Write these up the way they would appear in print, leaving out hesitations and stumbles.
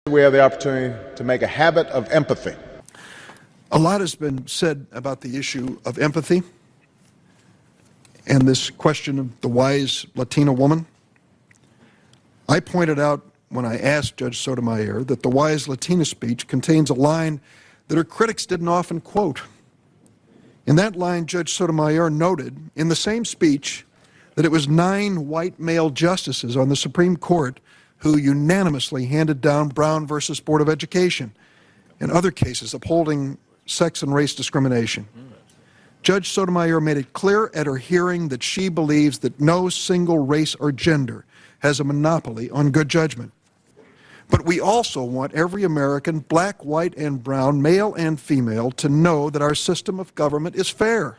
We have the opportunity to make a habit of empathy. A lot has been said about the issue of empathy and this question of the wise Latina woman. I pointed out when I asked Judge Sotomayor that the wise Latina speech contains a line that her critics didn't often quote. In that line, Judge Sotomayor noted in the same speech that it was 9 white male justices on the Supreme Court who unanimously handed down Brown versus Board of Education and other cases upholding sex and race discrimination. Judge Sotomayor made it clear at her hearing that she believes that no single race or gender has a monopoly on good judgment. But we also want every American, black, white, and brown, male and female, to know that our system of government is fair.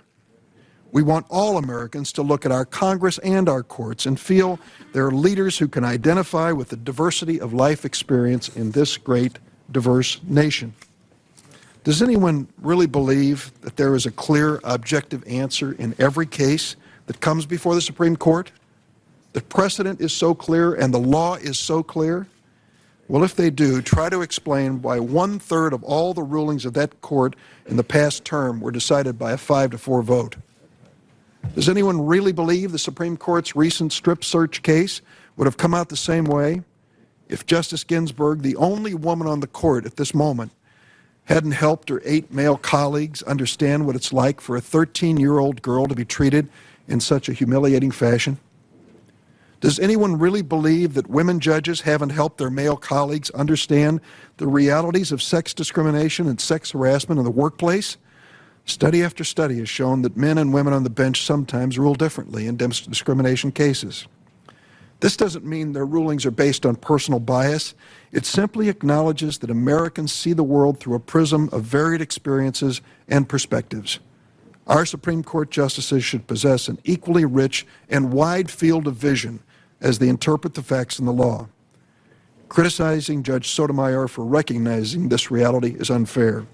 We want all Americans to look at our Congress and our courts and feel there are leaders who can identify with the diversity of life experience in this great, diverse nation. Does anyone really believe that there is a clear, objective answer in every case that comes before the Supreme Court? The precedent is so clear and the law is so clear? Well, if they do, try to explain why 1/3 of all the rulings of that court in the past term were decided by a 5-4 vote. Does anyone really believe the Supreme Court's recent strip search case would have come out the same way if Justice Ginsburg, the only woman on the court at this moment, hadn't helped her 8 male colleagues understand what it's like for a 13-year-old girl to be treated in such a humiliating fashion? Does anyone really believe that women judges haven't helped their male colleagues understand the realities of sex discrimination and sex harassment in the workplace? Study after study has shown that men and women on the bench sometimes rule differently in discrimination cases. This doesn't mean their rulings are based on personal bias. It simply acknowledges that Americans see the world through a prism of varied experiences and perspectives. Our Supreme Court justices should possess an equally rich and wide field of vision as they interpret the facts in the law. Criticizing Judge Sotomayor for recognizing this reality is unfair.